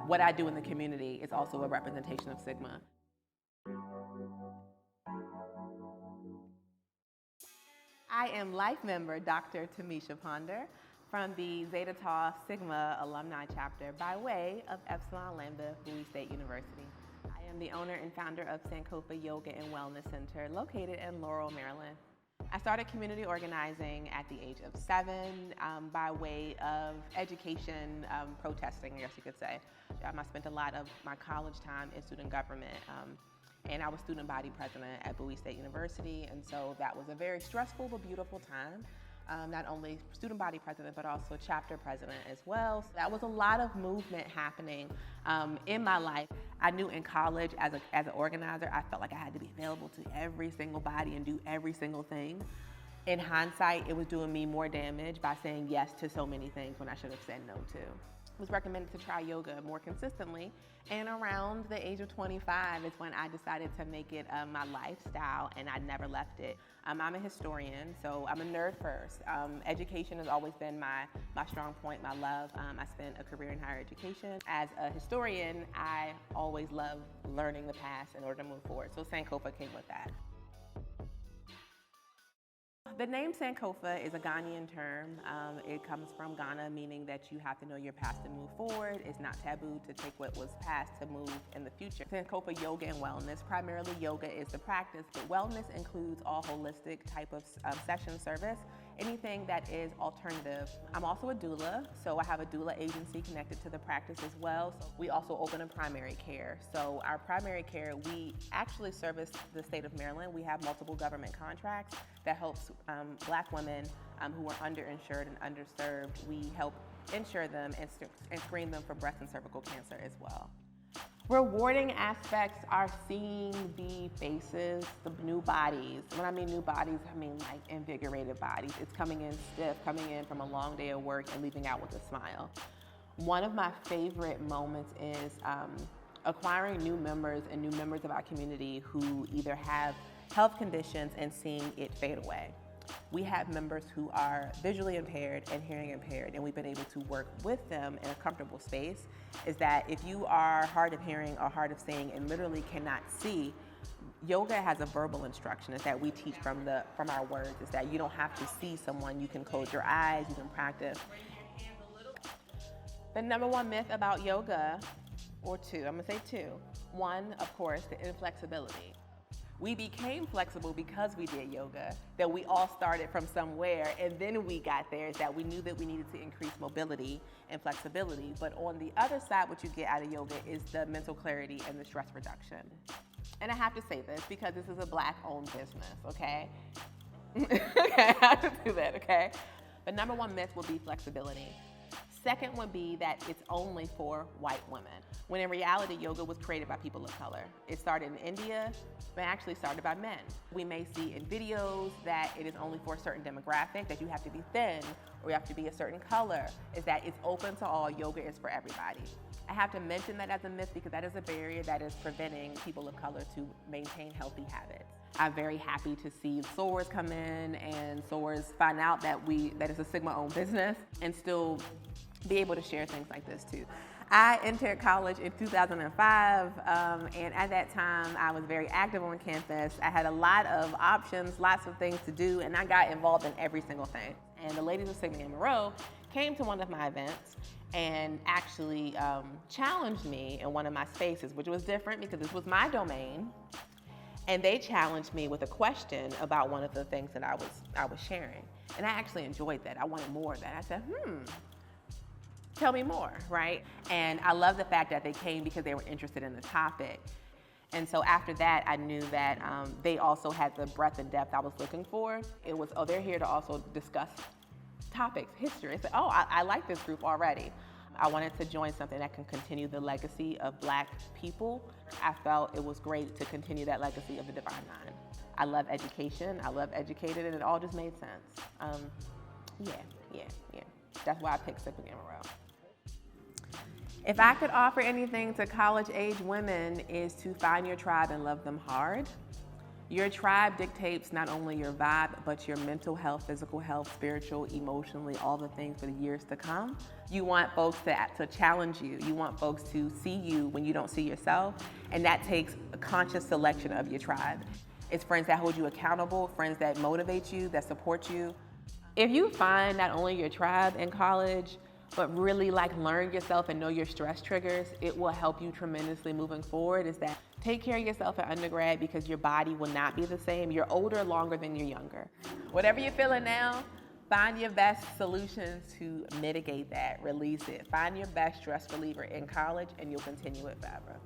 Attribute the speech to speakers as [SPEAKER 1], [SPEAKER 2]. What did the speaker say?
[SPEAKER 1] what I do in the community is also a representation of Sigma. I am life member Dr. Tamisha Ponder from the Zeta Tau Sigma Alumni Chapter by way of Epsilon Lambda Bowie State University. I am the owner and founder of Sankofa Yoga and Wellness Center located in Laurel, Maryland. I started community organizing at the age of 7 by way of education, protesting, I guess you could say. I spent a lot of my college time in student government, and I was student body president at Bowie State University, and so that was a very stressful but beautiful time. Not only student body president, but also chapter president as well. So that was a lot of movement happening in my life. I knew in college, as an organizer, I felt like I had to be available to every single body and do every single thing. In hindsight, it was doing me more damage by saying yes to so many things when I should have said no to. It was recommended to try yoga more consistently, and around the age of 25 is when I decided to make it my lifestyle, and I never left it. I'm a historian, so I'm a nerd first. Education has always been my strong point, my love. I spent a career in higher education. As a historian, I always love learning the past in order to move forward, so Sankofa came with that. The name Sankofa is a Ghanaian term. It comes from Ghana, meaning that you have to know your past to move forward. It's not taboo to take what was past to move in the future. Sankofa Yoga and Wellness. Primarily yoga is the practice, but wellness includes all holistic type of session service, anything that is alternative. I'm also a doula, so I have a doula agency connected to the practice as well. So we also open a primary care. So our primary care, we actually service the state of Maryland. We have multiple government contracts that helps Black women who are underinsured and underserved. We help insure them and screen them for breast and cervical cancer as well. Rewarding aspects are seeing the faces, the new bodies. When I mean new bodies, I mean like invigorated bodies. It's coming in stiff, coming in from a long day of work and leaving out with a smile. One of my favorite moments is acquiring new members and new members of our community who either have health conditions and seeing it fade away. We have members who are visually impaired and hearing impaired, and we've been able to work with them in a comfortable space. Is that if you are hard of hearing or hard of seeing and literally cannot see, yoga has a verbal instruction. Is that we teach from our words. Is that you don't have to see someone. You can close your eyes. You can practice. The number one myth about yoga, or two, I'm gonna say two. One, of course, the inflexibility. We became flexible because we did yoga, that we all started from somewhere, and then we got there, is that we knew that we needed to increase mobility and flexibility. But on the other side, what you get out of yoga is the mental clarity and the stress reduction. And I have to say this because this is a Black-owned business, okay? Okay, I have to do that, okay? The number one myth would be flexibility. Second would be that it's only for white women, when in reality, yoga was created by people of color. It started in India, but actually started by men. We may see in videos that it is only for a certain demographic, that you have to be thin, or you have to be a certain color, is that it's open to all, yoga is for everybody. I have to mention that as a myth because that is a barrier that is preventing people of color to maintain healthy habits. I'm very happy to see SOARS come in and SOARS find out that it's a Sigma-owned business and still be able to share things like this too. I entered college in 2005, and at that time, I was very active on campus. I had a lot of options, lots of things to do, and I got involved in every single thing. And the ladies of Sigma Gamma Rho came to one of my events and actually challenged me in one of my spaces, which was different because this was my domain. And they challenged me with a question about one of the things that I was sharing. And I actually enjoyed that. I wanted more of that. I said, tell me more, right? And I love the fact that they came because they were interested in the topic. And so after that, I knew that they also had the breadth and depth I was looking for. It was, they're here to also discuss topics, history. I said, I like this group already. I wanted to join something that can continue the legacy of Black people. I felt it was great to continue that legacy of the Divine Nine. I love education, I love educated, and it all just made sense. Yeah. That's why I picked Sigma Gamma Rho. If I could offer anything to college-age women is to find your tribe and love them hard. Your tribe dictates not only your vibe, but your mental health, physical health, spiritual, emotionally, all the things for the years to come. You want folks to challenge you. You want folks to see you when you don't see yourself, and that takes a conscious selection of your tribe. It's friends that hold you accountable, friends that motivate you, that support you. If you find not only your tribe in college, but really learn yourself and know your stress triggers, it will help you tremendously moving forward. Is that take care of yourself at undergrad, because your body will not be the same. You're older longer than you're younger. Whatever you're feeling now, find your best solutions to mitigate that, release it. Find your best stress reliever in college, and you'll continue it forever.